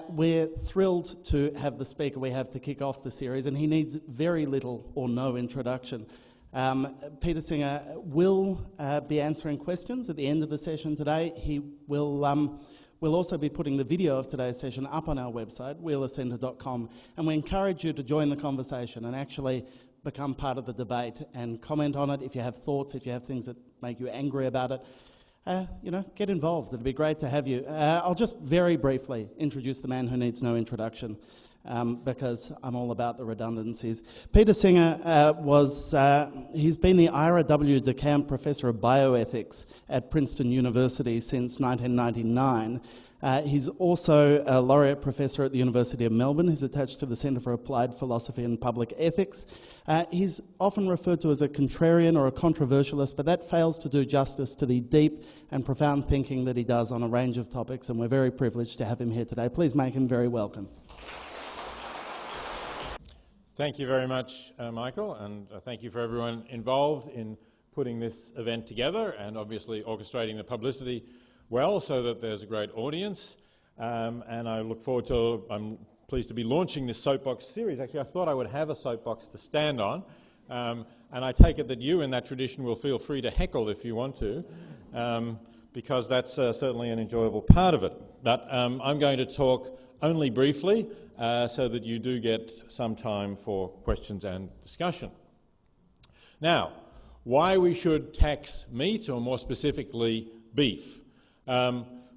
We're thrilled to have the speaker we have to kick off the series, and he needs very little or no introduction. Peter Singer will be answering questions at the end of the session today. He will also be putting the video of today's session up on our website, wheelercentre.com, and we encourage you to join the conversation and actually become part of the debate and comment on it. If you have thoughts, if you have things that make you angry about it, get involved. It'd be great to have you. I'll just very briefly introduce the man who needs no introduction, because I'm all about the redundancies. Peter Singer he's been the Ira W. DeCamp Professor of Bioethics at Princeton University since 1999. He's also a laureate professor at the University of Melbourne. He's attached to the Centre for Applied Philosophy and Public Ethics. He's often referred to as a contrarian or a controversialist, but that fails to do justice to the deep and profound thinking that he does on a range of topics, and we're very privileged to have him here today. Please make him very welcome. Thank you very much, Michael, and thank you for everyone involved in putting this event together and obviously orchestrating the publicity well so that there's a great audience. And I look forward to, I'm pleased to be launching this Soapbox series. Actually, I thought I would have a soapbox to stand on, and I take it that you in that tradition will feel free to heckle if you want to, because that's certainly an enjoyable part of it. But I'm going to talk only briefly so that you do get some time for questions and discussion. Now, why we should tax meat, or more specifically beef.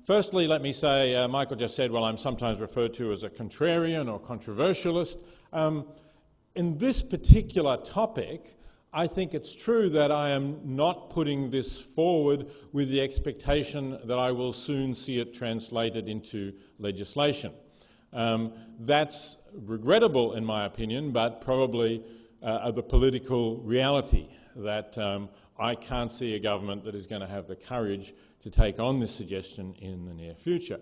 Firstly, let me say, Michael just said, well, I'm sometimes referred to as a contrarian or controversialist. In this particular topic, I think it's true that I am not putting this forward with the expectation that I will soon see it translated into legislation. That's regrettable in my opinion, but probably the political reality that I can't see a government that is going to have the courage to take on this suggestion in the near future.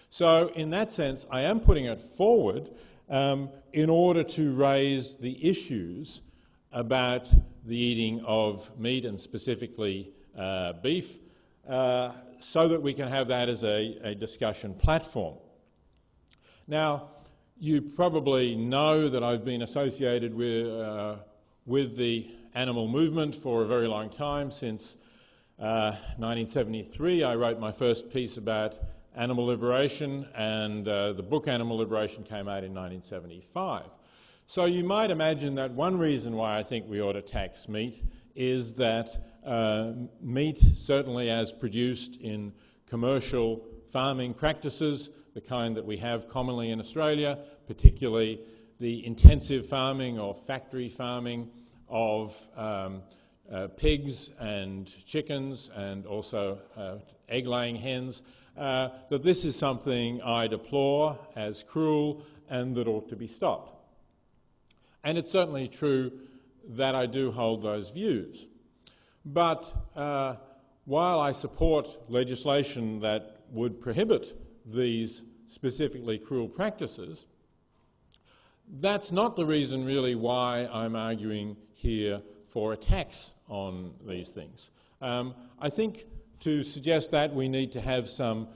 So in that sense, I am putting it forward in order to raise the issues about the eating of meat, and specifically beef, so that we can have that as a discussion platform. Now, you probably know that I've been associated with the animal movement for a very long time. Since 1973, I wrote my first piece about animal liberation, and the book Animal Liberation came out in 1975. So you might imagine that one reason why I think we ought to tax meat is that meat, certainly as produced in commercial farming practices, the kind that we have commonly in Australia, particularly the intensive farming or factory farming of pigs and chickens, and also egg-laying hens, that this is something I deplore as cruel and that ought to be stopped. And it's certainly true that I do hold those views. But while I support legislation that would prohibit these specifically cruel practices, that's not the reason really why I'm arguing here for a tax on these things. I think to suggest that we need to have some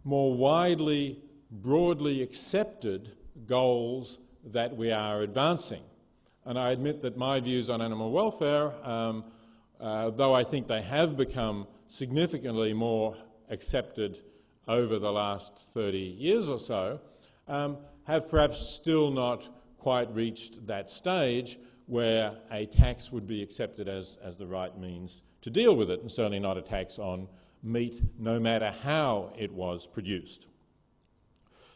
more widely, broadly accepted goals that we are advancing. And I admit that my views on animal welfare, though I think they have become significantly more accepted over the last 30 years or so, have perhaps still not quite reached that stage where a tax would be accepted as the right means to deal with it, and certainly not a tax on meat, no matter how it was produced.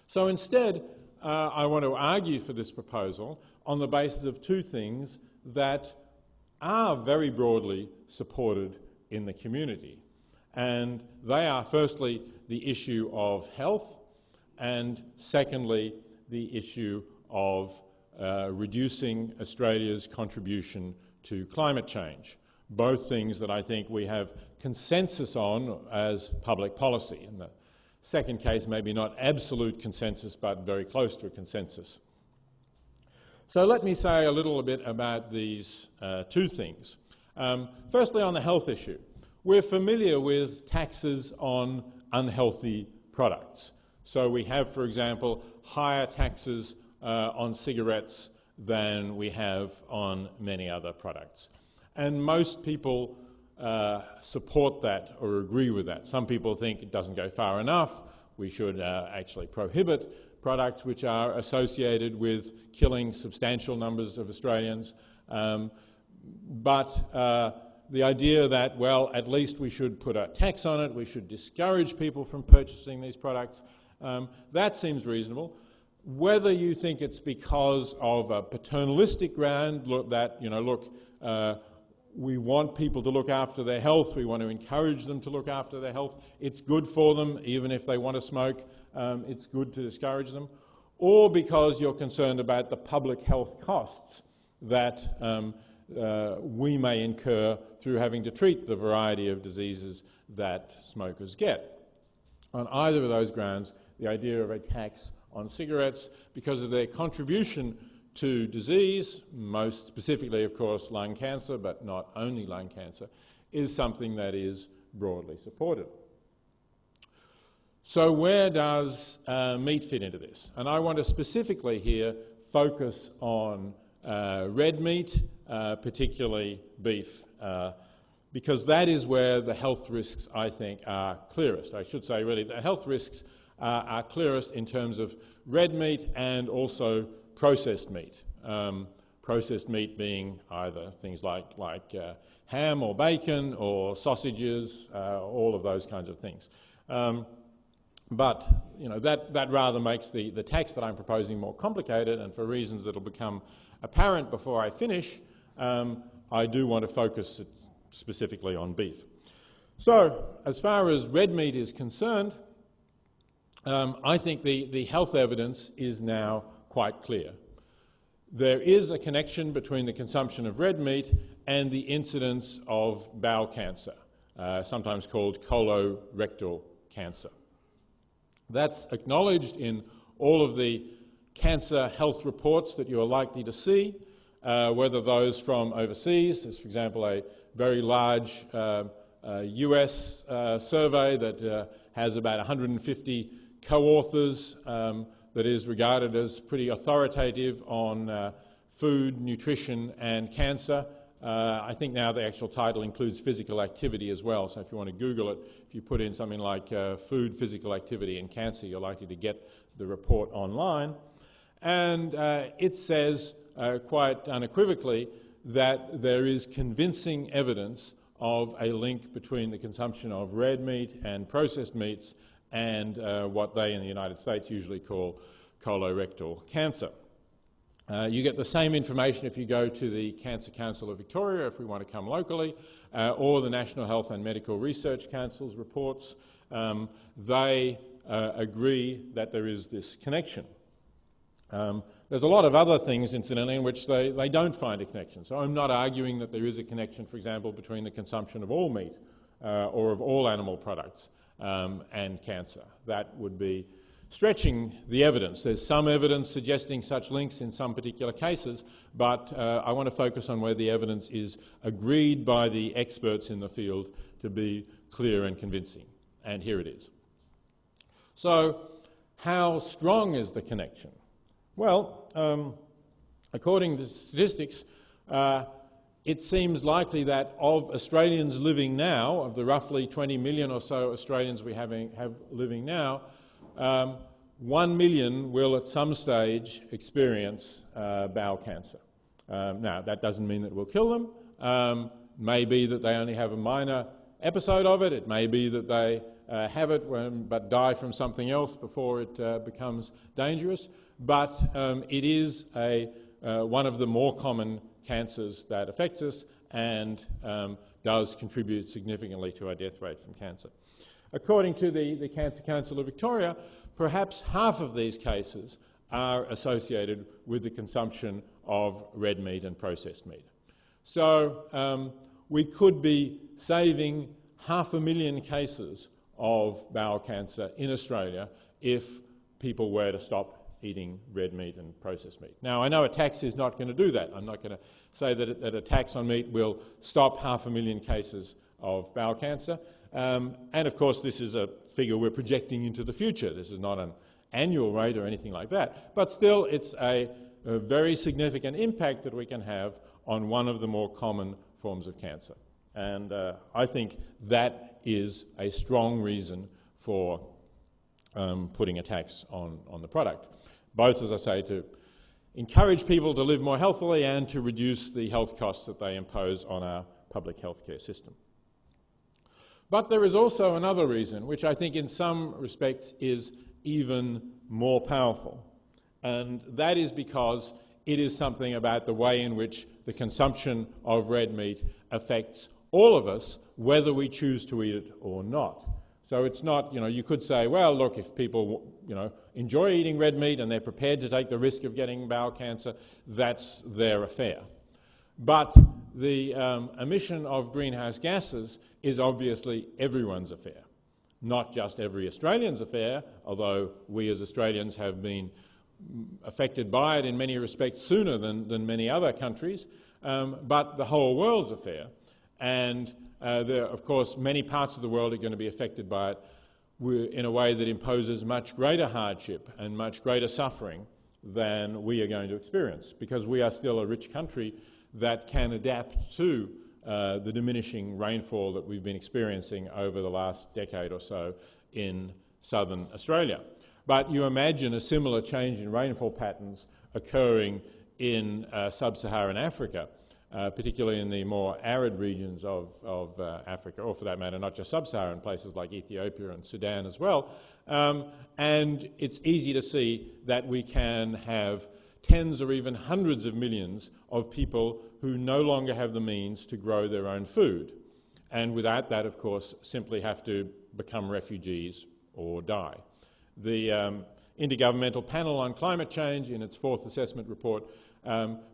So instead, I want to argue for this proposal on the basis of two things that are very broadly supported in the community. And they are, firstly, the issue of health, and secondly, the issue of reducing Australia's contribution to climate change. Both things that I think we have consensus on as public policy. In the second case, maybe not absolute consensus, but very close to a consensus. So let me say a little bit about these two things. Firstly, on the health issue. We're familiar with taxes on unhealthy products. So we have, for example, higher taxes on cigarettes than we have on many other products. And most people support that or agree with that. Some people think it doesn't go far enough. We should actually prohibit products which are associated with killing substantial numbers of Australians. But the idea that, well, at least we should put a tax on it, we should discourage people from purchasing these products, that seems reasonable. Whether you think it's because of a paternalistic ground, we want people to look after their health, we want to encourage them to look after their health, it's good for them, even if they want to smoke, it's good to discourage them, or because you're concerned about the public health costs that we may incur through having to treat the variety of diseases that smokers get. On either of those grounds, the idea of a tax on cigarettes, because of their contribution to disease, most specifically, of course, lung cancer, but not only lung cancer, is something that is broadly supported. So where does meat fit into this? And I want to specifically here focus on red meat, particularly beef, because that is where the health risks, I think, are clearest. I should say, really, the health risks are clearest in terms of red meat and also processed meat. Processed meat being either things like ham or bacon or sausages, all of those kinds of things. But that rather makes the tax that I'm proposing more complicated, and for reasons that will become apparent before I finish, I do want to focus specifically on beef. So, as far as red meat is concerned, I think the health evidence is now quite clear. There is a connection between the consumption of red meat and the incidence of bowel cancer, sometimes called colorectal cancer. That's acknowledged in all of the cancer health reports that you are likely to see, whether those from overseas, as for example a very large US survey that has about 150 co-authors that is regarded as pretty authoritative on food, nutrition and cancer. I think now the actual title includes physical activity as well, so if you want to Google it, if you put in something like food, physical activity and cancer, you're likely to get the report online. And it says quite unequivocally that there is convincing evidence of a link between the consumption of red meat and processed meats and what they in the United States usually call colorectal cancer. You get the same information if you go to the Cancer Council of Victoria, if we want to come locally, or the National Health and Medical Research Council's reports. They agree that there is this connection. There's a lot of other things, incidentally, in which they don't find a connection. So I'm not arguing that there is a connection, for example, between the consumption of all meat or of all animal products and cancer. That would be stretching the evidence. There's some evidence suggesting such links in some particular cases, but I want to focus on where the evidence is agreed by the experts in the field to be clear and convincing. And here it is. So, how strong is the connection? Well, according to statistics, it seems likely that of Australians living now, of the roughly 20 million or so Australians we have living now, 1 million will at some stage experience bowel cancer. Now, that doesn't mean that it will kill them. May be that they only have a minor episode of it. It may be that they have it but die from something else before it becomes dangerous. But it is one of the more common cancers that affects us and does contribute significantly to our death rate from cancer. According to the Cancer Council of Victoria, perhaps half of these cases are associated with the consumption of red meat and processed meat. So we could be saving 500,000 cases of bowel cancer in Australia if people were to stop eating red meat and processed meat. Now, I know a tax is not going to do that. I'm not going to say that a tax on meat will stop 500,000 cases of bowel cancer. And of course, this is a figure we're projecting into the future. This is not an annual rate or anything like that. But still, it's a very significant impact that we can have on one of the more common forms of cancer. And I think that is a strong reason for putting a tax on the product. Both, as I say, to encourage people to live more healthily and to reduce the health costs that they impose on our public healthcare system. But there is also another reason, which I think in some respects is even more powerful, and that is because it is something about the way in which the consumption of red meat affects all of us, whether we choose to eat it or not. So it's not, you could say, well, look, if people, enjoy eating red meat and they're prepared to take the risk of getting bowel cancer, that's their affair. But the emission of greenhouse gases is obviously everyone's affair, not just every Australian's affair, although we as Australians have been affected by it in many respects sooner than many other countries, but the whole world's affair. And there, of course, many parts of the world are going to be affected by it in a way that imposes much greater hardship and much greater suffering than we are going to experience, because we are still a rich country that can adapt to the diminishing rainfall that we've been experiencing over the last decade or so in southern Australia. But you imagine a similar change in rainfall patterns occurring in sub-Saharan Africa, particularly in the more arid regions of Africa, or for that matter, not just sub-Saharan places like Ethiopia and Sudan as well. And it's easy to see that we can have tens or even hundreds of millions of people who no longer have the means to grow their own food. And without that, of course, simply have to become refugees or die. The Intergovernmental Panel on Climate Change, in its fourth assessment report,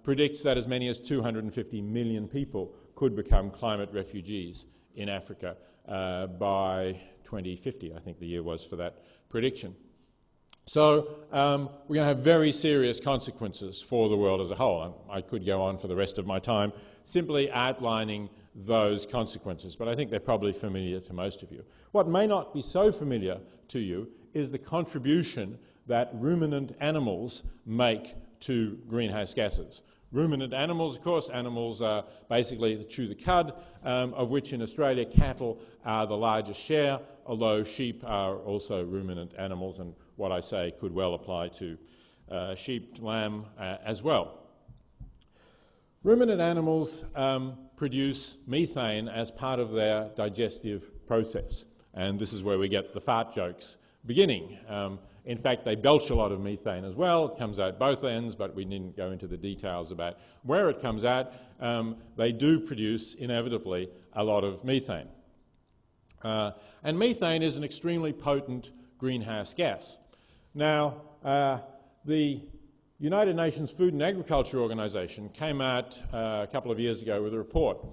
predicts that as many as 250 million people could become climate refugees in Africa by 2050, I think the year was for that prediction. So we're going to have very serious consequences for the world as a whole. I could go on for the rest of my time simply outlining those consequences, but I think they're probably familiar to most of you. What may not be so familiar to you is the contribution that ruminant animals make to greenhouse gases. Ruminant animals, of course, animals basically that chew the cud, of which in Australia cattle are the largest share, although sheep are also ruminant animals, and what I say could well apply to sheep, lamb as well. Ruminant animals produce methane as part of their digestive process, and this is where we get the fart jokes beginning. In fact, they belch a lot of methane as well. It comes out both ends, but we needn't go into the details about where it comes out. They do produce, inevitably, a lot of methane. And methane is an extremely potent greenhouse gas. Now, the United Nations Food and Agriculture Organization came out a couple of years ago with a report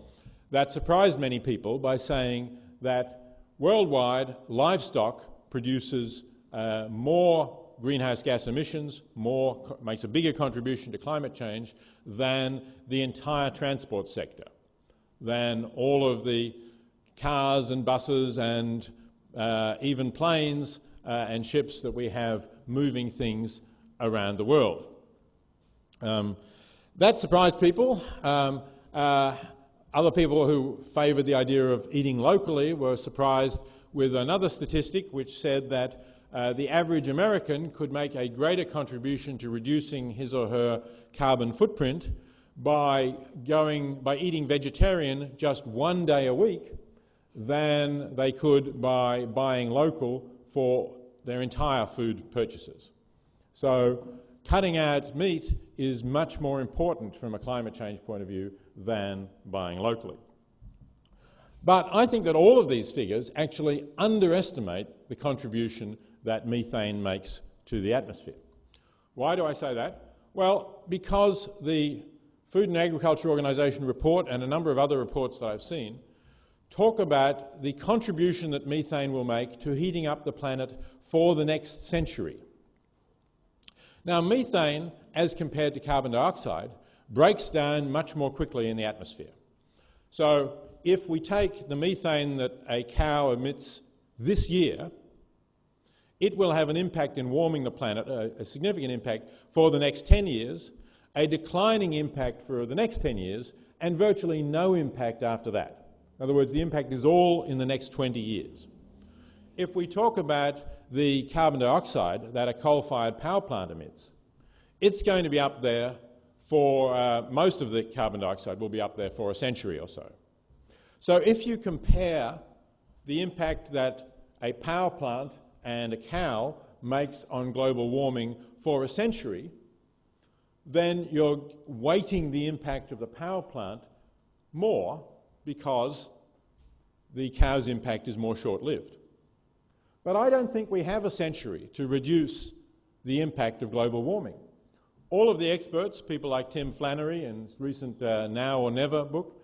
that surprised many people by saying that worldwide livestock produces more greenhouse gas emissions, makes a bigger contribution to climate change than the entire transport sector, than all of the cars and buses and even planes and ships that we have moving things around the world. That surprised people. Other people who favoured the idea of eating locally were surprised with another statistic which said that the average American could make a greater contribution to reducing his or her carbon footprint by eating vegetarian just one day a week than they could by buying local for their entire food purchases. So cutting out meat is much more important from a climate change point of view than buying locally. But I think that all of these figures actually underestimate the contribution that methane makes to the atmosphere. Why do I say that? Well, because the Food and Agriculture Organization report and a number of other reports that I've seen talk about the contribution that methane will make to heating up the planet for the next century. Now, methane, as compared to carbon dioxide, breaks down much more quickly in the atmosphere. So if we take the methane that a cow emits this year, it will have an impact in warming the planet, a significant impact for the next 10 years, a declining impact for the next 10 years, and virtually no impact after that. In other words, the impact is all in the next 20 years. If we talk about the carbon dioxide that a coal-fired power plant emits, it's going to be up there for, most of the carbon dioxide will be up there for a century or so. So if you compare the impact that a power plant and a cow makes on global warming for a century, then you're weighting the impact of the power plant more because the cow's impact is more short-lived. But I don't think we have a century to reduce the impact of global warming. All of the experts, people like Tim Flannery in his recent Now or Never book,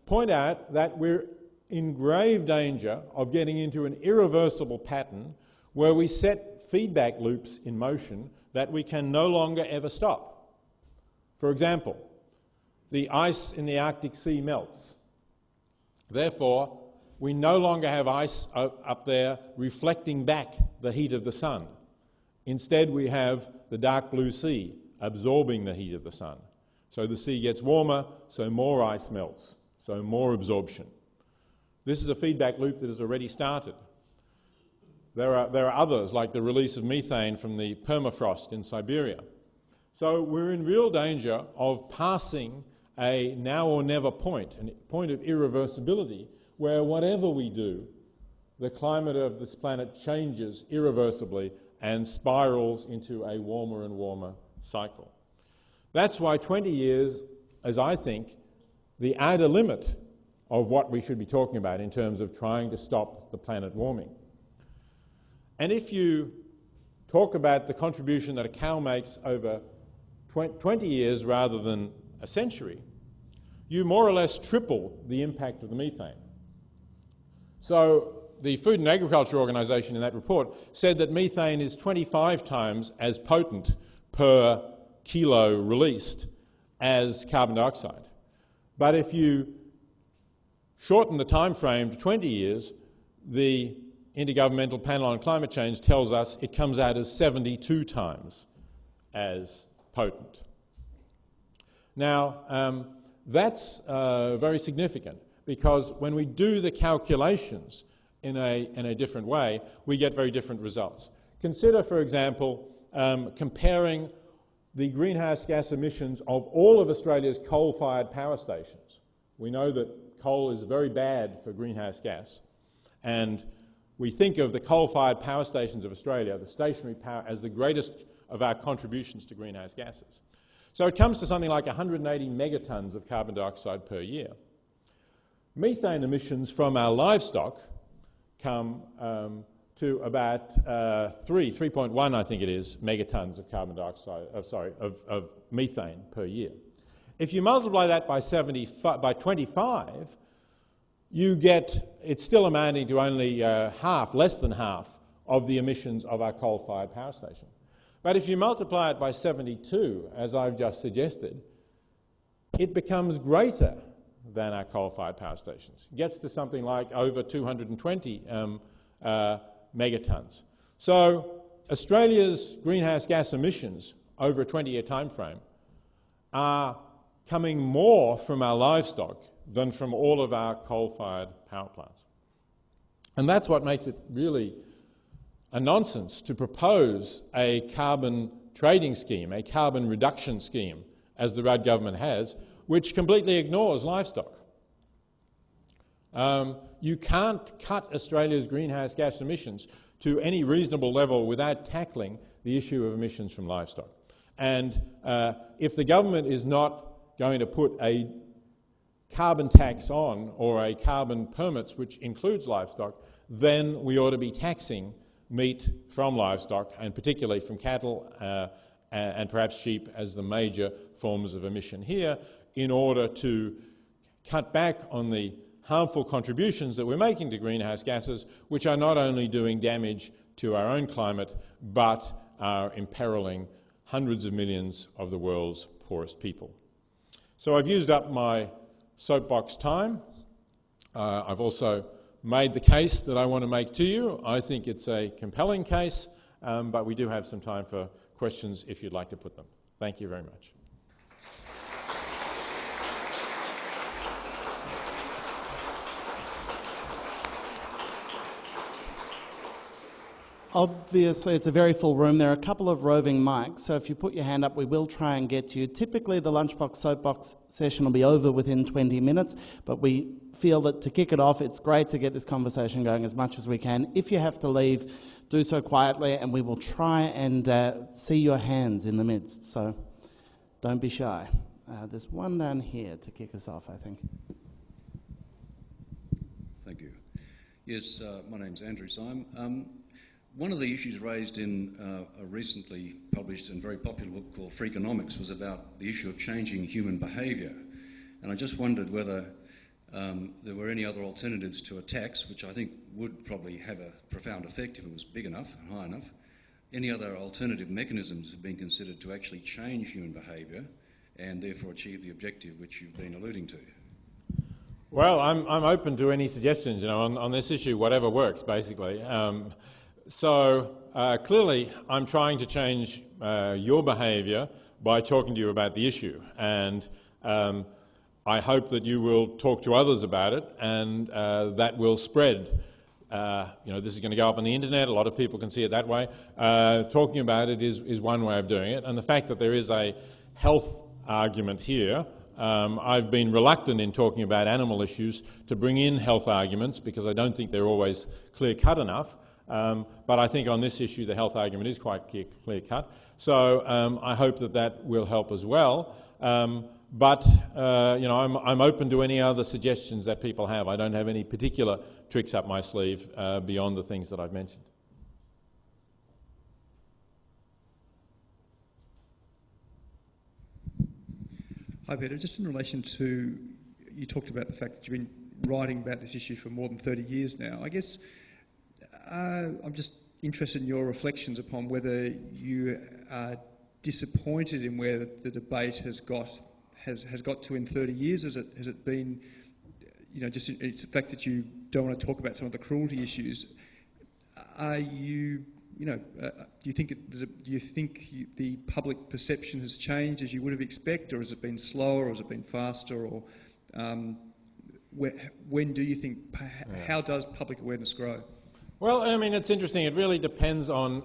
point out that we're in grave danger of getting into an irreversible pattern where we set feedback loops in motion that we can no longer ever stop. For example, the ice in the Arctic Sea melts. Therefore, we no longer have ice up there reflecting back the heat of the sun. Instead, we have the dark blue sea absorbing the heat of the sun. So the sea gets warmer, so more ice melts, so more absorption. This is a feedback loop that has already started. There are others, like the release of methane from the permafrost in Siberia. So we're in real danger of passing a now or never point, a point of irreversibility, where whatever we do, the climate of this planet changes irreversibly and spirals into a warmer and warmer cycle. That's why 20 years is, I think, the outer limit of what we should be talking about in terms of trying to stop the planet warming. And if you talk about the contribution that a cow makes over 20 years rather than a century, you more or less triple the impact of the methane. So the Food and Agriculture Organization in that report said that methane is 25 times as potent per kilo released as carbon dioxide. But if you shorten the time frame to 20 years, the Intergovernmental Panel on Climate Change tells us it comes out as 72 times as potent. Now, that's very significant, because when we do the calculations in a different way, we get very different results. Consider, for example, comparing the greenhouse gas emissions of all of Australia's coal-fired power stations. We know that coal is very bad for greenhouse gas, and we think of the coal-fired power stations of Australia, the stationary power, as the greatest of our contributions to greenhouse gases. So it comes to something like 180 megatons of carbon dioxide per year. Methane emissions from our livestock come to about 3.1, I think it is, megatons of carbon dioxide, of methane per year. If you multiply that by 25, you get, it's still amounting to only less than half of the emissions of our coal-fired power station. But if you multiply it by 72, as I've just suggested, it becomes greater than our coal-fired power stations. It gets to something like over 220 megatons. So Australia's greenhouse gas emissions over a 20-year time frame are coming more from our livestock than from all of our coal-fired power plants. And that's what makes it really a nonsense to propose a carbon trading scheme, a carbon reduction scheme, as the Rudd government has, which completely ignores livestock. You can't cut Australia's greenhouse gas emissions to any reasonable level without tackling the issue of emissions from livestock. And if the government is not going to put a carbon tax on, or a carbon permits which includes livestock, then we ought to be taxing meat from livestock, and particularly from cattle and perhaps sheep as the major forms of emission here, in order to cut back on the harmful contributions that we're making to greenhouse gases, which are not only doing damage to our own climate, but are imperiling hundreds of millions of the world's poorest people. So I've used up my soapbox time. I've also made the case that I want to make to you. I think it's a compelling case, but we do have some time for questions if you'd like to put them. Thank you very much. Obviously, it's a very full room. There are a couple of roving mics, so if you put your hand up, we will try and get to you. Typically, the Lunchbox Soapbox session will be over within 20 minutes, but we feel that to kick it off, it's great to get this conversation going as much as we can. If you have to leave, do so quietly, and we will try and see your hands in the midst, so don't be shy. There's one down here to kick us off, I think. Thank you. Yes, my name's Andrew Syme. One of the issues raised in a recently published and very popular book called Freakonomics was about the issue of changing human behaviour. And I just wondered whether there were any other alternatives to a tax, which I think would probably have a profound effect if it was big enough and high enough. Any other alternative mechanisms have been considered to actually change human behaviour and therefore achieve the objective which you've been alluding to? Well, I'm open to any suggestions, on this issue, whatever works, basically. So clearly, I'm trying to change your behaviour by talking to you about the issue, and I hope that you will talk to others about it, and that will spread. This is going to go up on the internet. A lot of people can see it that way. Talking about it is one way of doing it, and the fact that there is a health argument here. I've been reluctant in talking about animal issues to bring in health arguments because I don't think they're always clear-cut enough. But I think on this issue the health argument is quite clear-cut. So I hope that will help as well. But I'm open to any other suggestions that people have. I don't have any particular tricks up my sleeve beyond the things that I've mentioned. Hi Peter, just in relation to, you talked about the fact that you've been writing about this issue for more than 30 years now. I guess I'm just interested in your reflections upon whether you are disappointed in where the debate has got to in 30 years. Has it been, just it's the fact that you don't want to talk about some of the cruelty issues. Are you, do you think the public perception has changed as you would have expected, or has it been slower, or has it been faster, or when do you think? How does public awareness grow? Well, I mean, it's interesting. It really depends on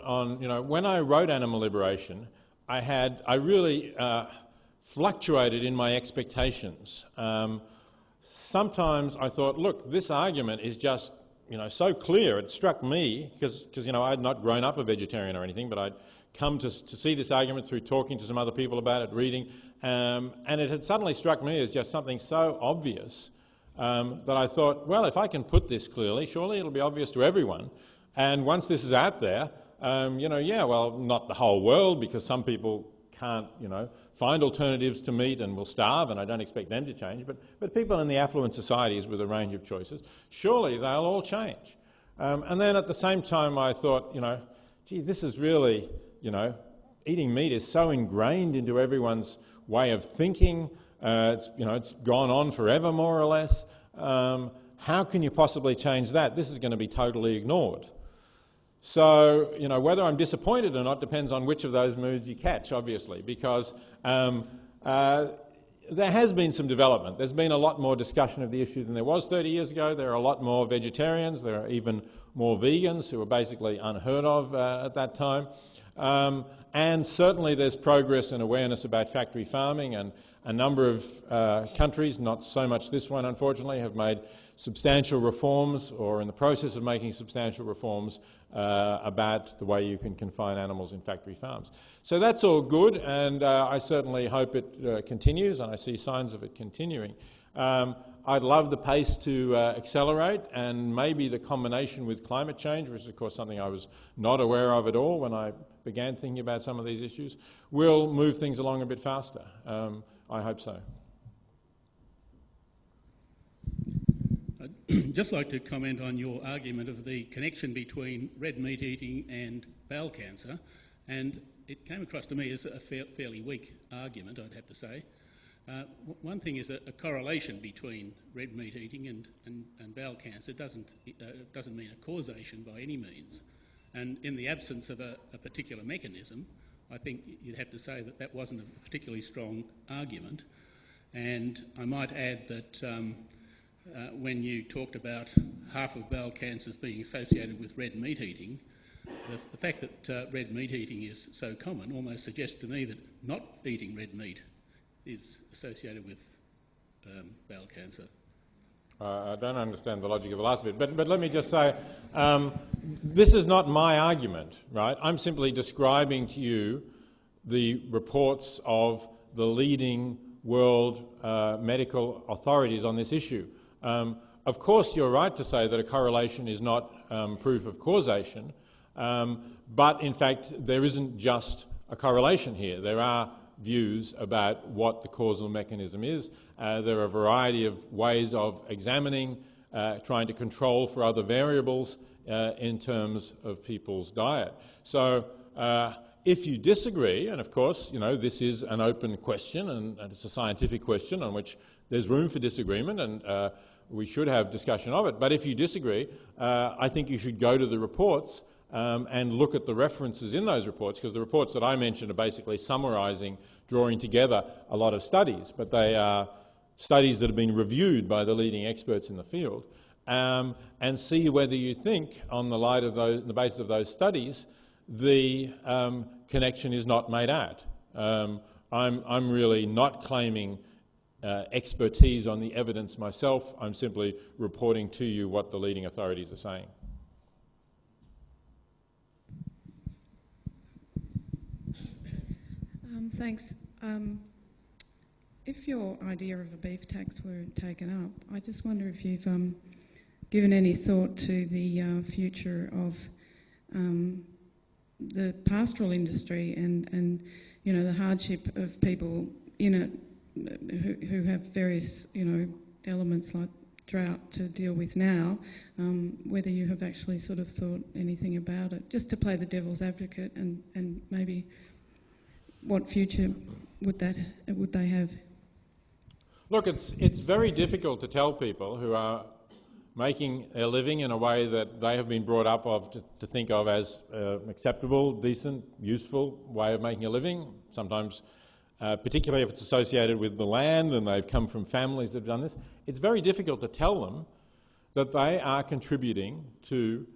when I wrote Animal Liberation, I really fluctuated in my expectations. Sometimes I thought, look, this argument is just so clear. It struck me because I had not grown up a vegetarian or anything, but I'd come to see this argument through talking to some other people about it, reading, and it had suddenly struck me as just something so obvious. That I thought, well, if I can put this clearly, surely it'll be obvious to everyone. And once this is out there, well, not the whole world, because some people can't, find alternatives to meat and will starve, and I don't expect them to change, but people in the affluent societies with a range of choices, surely they'll all change. And then at the same time I thought, gee, this is really, eating meat is so ingrained into everyone's way of thinking. It's gone on forever, more or less. How can you possibly change that? This is going to be totally ignored. So, whether I'm disappointed or not depends on which of those moods you catch, obviously, because there has been some development. There's been a lot more discussion of the issue than there was 30 years ago. There are a lot more vegetarians. There are even more vegans who were basically unheard of at that time. And certainly there's progress and awareness about factory farming, and a number of countries, not so much this one unfortunately, have made substantial reforms or in the process of making substantial reforms about the way you can confine animals in factory farms. So that's all good, and I certainly hope it continues, and I see signs of it continuing. I'd love the pace to accelerate, and maybe the combination with climate change, which is of course something I was not aware of at all when I began thinking about some of these issues, will move things along a bit faster. I hope so. I'd just like to comment on your argument of the connection between red meat eating and bowel cancer, and it came across to me as a fairly weak argument, I'd have to say. One thing is a correlation between red meat eating and bowel cancer doesn't mean a causation by any means. And in the absence of a particular mechanism, I think you'd have to say that that wasn't a particularly strong argument. And I might add that when you talked about half of bowel cancers being associated with red meat eating, the fact that red meat eating is so common almost suggests to me that not eating red meat is associated with bowel cancer. I don't understand the logic of the last bit, but let me just say, this is not my argument, right? I'm simply describing to you the reports of the leading world medical authorities on this issue. Of course, you're right to say that a correlation is not proof of causation, but in fact, there isn't just a correlation here. There are views about what the causal mechanism is. There are a variety of ways of examining, trying to control for other variables in terms of people's diet. So if you disagree, and of course, you know, this is an open question and it's a scientific question on which there's room for disagreement and we should have discussion of it, but if you disagree, I think you should go to the reports and look at the references in those reports, because the reports that I mentioned are basically summarising, drawing together a lot of studies, but they are studies that have been reviewed by the leading experts in the field, and see whether you think, on the basis of those studies, the connection is not made out. I'm really not claiming expertise on the evidence myself. I'm simply reporting to you what the leading authorities are saying. Thanks. If your idea of a beef tax were taken up, I just wonder if you've given any thought to the future of the pastoral industry and you know, the hardship of people in it who have various, you know, elements like drought to deal with now, whether you have actually sort of thought anything about it, just to play the devil's advocate and maybe what future would they have? Look, it's very difficult to tell people who are making a living in a way that they have been brought up to think of as acceptable, decent, useful way of making a living, sometimes particularly if it's associated with the land and they've come from families that have done this. It's very difficult to tell them that they are contributing to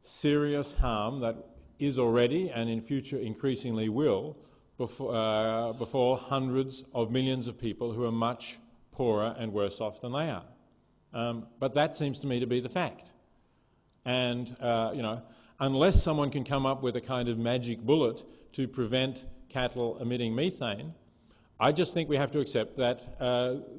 serious harm that is already and in future increasingly will before hundreds of millions of people who are much poorer and worse off than they are. But that seems to me to be the fact. And, you know, unless someone can come up with a kind of magic bullet to prevent cattle emitting methane, I just think we have to accept that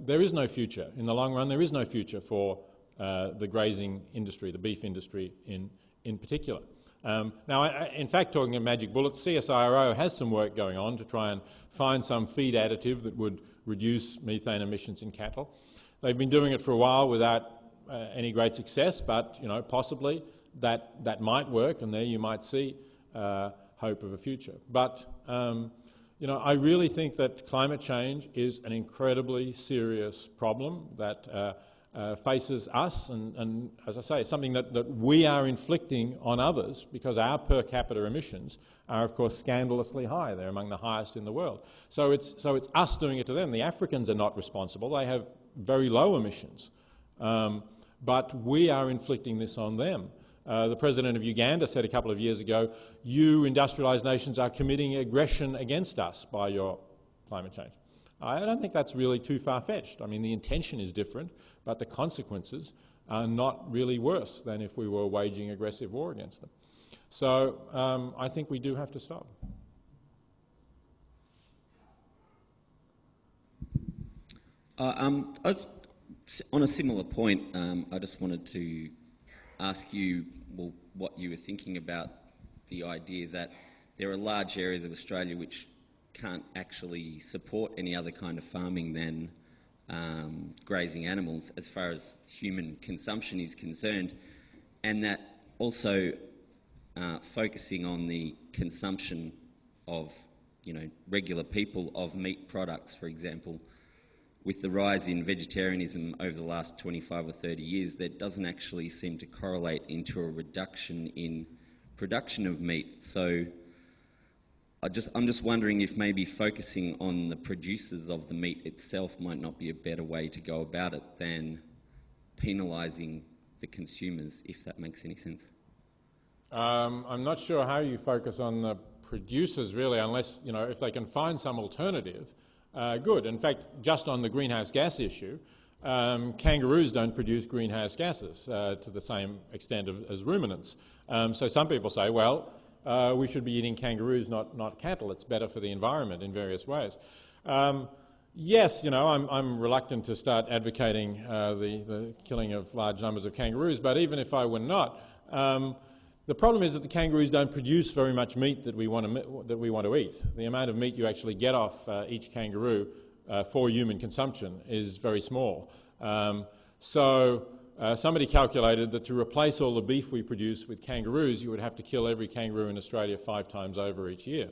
there is no future. In the long run, there is no future for the grazing industry, the beef industry in particular. Now, in fact, talking of magic bullets, CSIRO has some work going on to try and find some feed additive that would reduce methane emissions in cattle. They've been doing it for a while without any great success, but, you know, possibly that might work, and there you might see hope of a future. But, you know, I really think that climate change is an incredibly serious problem that faces us, and as I say, it's something that we are inflicting on others because our per capita emissions are, of course, scandalously high. They're among the highest in the world. So it's us doing it to them. The Africans are not responsible. They have very low emissions. But we are inflicting this on them. The President of Uganda said a couple of years ago, you industrialised nations are committing aggression against us by your climate change. I don't think that's really too far-fetched. I mean, the intention is different, but the consequences are not really worse than if we were waging aggressive war against them. So I think we do have to stop. On a similar point, I just wanted to ask you what you were thinking about the idea that there are large areas of Australia which can't actually support any other kind of farming than grazing animals as far as human consumption is concerned, and that also focusing on the consumption of, you know, regular people of meat products, for example, with the rise in vegetarianism over the last 25 or 30 years, there doesn't actually seem to correlate into a reduction in production of meat. So I'm just wondering if maybe focusing on the producers of the meat itself might not be a better way to go about it than penalising the consumers, if that makes any sense. I'm not sure how you focus on the producers really, unless, you know, if they can find some alternative, good. In fact, just on the greenhouse gas issue, kangaroos don't produce greenhouse gases to the same extent as ruminants. So some people say, well, we should be eating kangaroos, not cattle. It's better for the environment in various ways. Yes, you know, I'm reluctant to start advocating the killing of large numbers of kangaroos, but even if I were not, the problem is that the kangaroos don't produce very much meat that we want to eat. The amount of meat you actually get off each kangaroo for human consumption is very small. Somebody calculated that to replace all the beef we produce with kangaroos, you would have to kill every kangaroo in Australia 5 times over each year.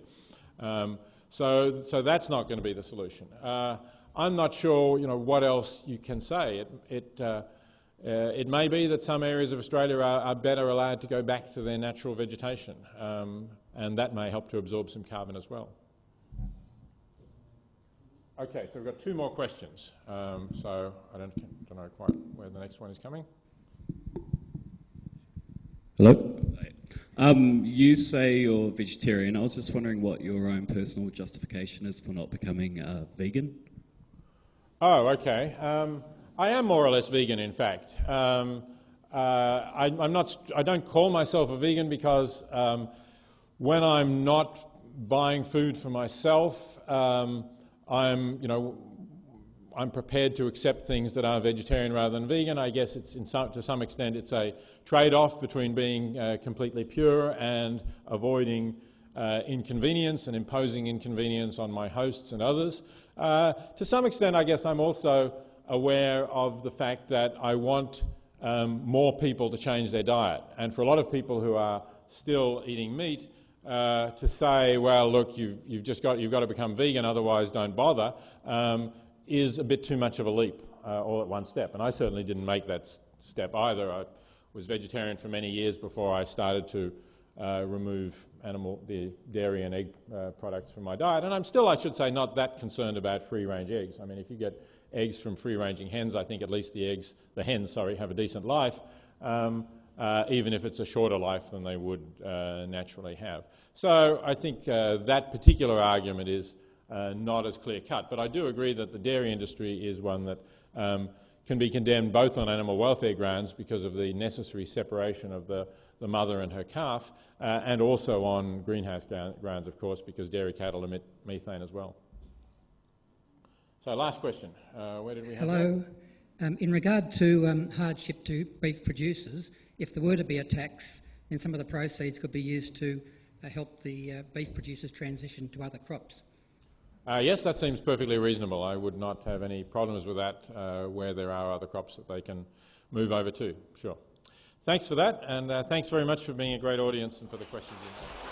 So that's not going to be the solution. I'm not sure, you know, what else you can say. It may be that some areas of Australia are better allowed to go back to their natural vegetation, and that may help to absorb some carbon as well. Okay, so we've got 2 more questions. So I don't know quite where the next one is coming. Hello. You say you're vegetarian. I was just wondering what your own personal justification is for not becoming vegan. Oh, okay. I am more or less vegan, in fact. I don't call myself a vegan because when I'm not buying food for myself, I'm prepared to accept things that are vegetarian rather than vegan. I guess it's to some extent it's a trade-off between being completely pure and avoiding inconvenience and imposing inconvenience on my hosts and others. To some extent, I guess I'm also aware of the fact that I want more people to change their diet. And for a lot of people who are still eating meat, to say, well, look, you've got to become vegan, otherwise don't bother, is a bit too much of a leap all at one step. And I certainly didn't make that step either. I was vegetarian for many years before I started to remove the dairy and egg products from my diet. And I'm still, I should say, not that concerned about free-range eggs. I mean, if you get eggs from free-ranging hens, I think at least the hens have a decent life, even if it's a shorter life than they would naturally have. So I think that particular argument is not as clear-cut. But I do agree that the dairy industry is one that can be condemned both on animal welfare grounds because of the necessary separation of the mother and her calf, and also on greenhouse grounds, of course, because dairy cattle emit methane as well. So last question. Where did we have Hello. In regard to hardship to beef producers, if there were to be a tax, then some of the proceeds could be used to help the beef producers transition to other crops. Yes, that seems perfectly reasonable. I would not have any problems with that where there are other crops that they can move over to. Sure. Thanks for that, and thanks very much for being a great audience and for the questions you had.